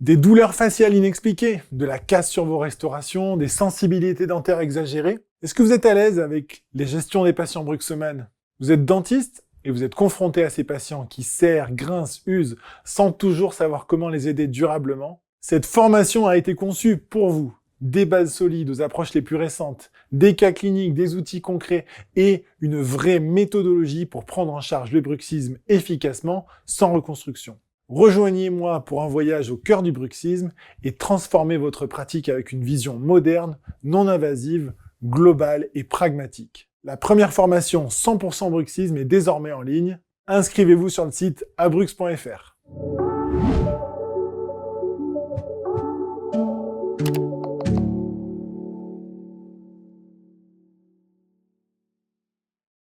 Des douleurs faciales inexpliquées, de la casse sur vos restaurations, des sensibilités dentaires exagérées. Est-ce que vous êtes à l'aise avec les gestions des patients bruxomane? Vous êtes dentiste et vous êtes confronté à ces patients qui serrent, grincent, usent, sans toujours savoir comment les aider durablement. Cette formation a été conçue pour vous. Des bases solides aux approches les plus récentes, des cas cliniques, des outils concrets et une vraie méthodologie pour prendre en charge le bruxisme efficacement, sans reconstruction. Rejoignez-moi pour un voyage au cœur du bruxisme et transformez votre pratique avec une vision moderne, non invasive, globale et pragmatique. La première formation 100% bruxisme est désormais en ligne. Inscrivez-vous sur le site abrux.fr.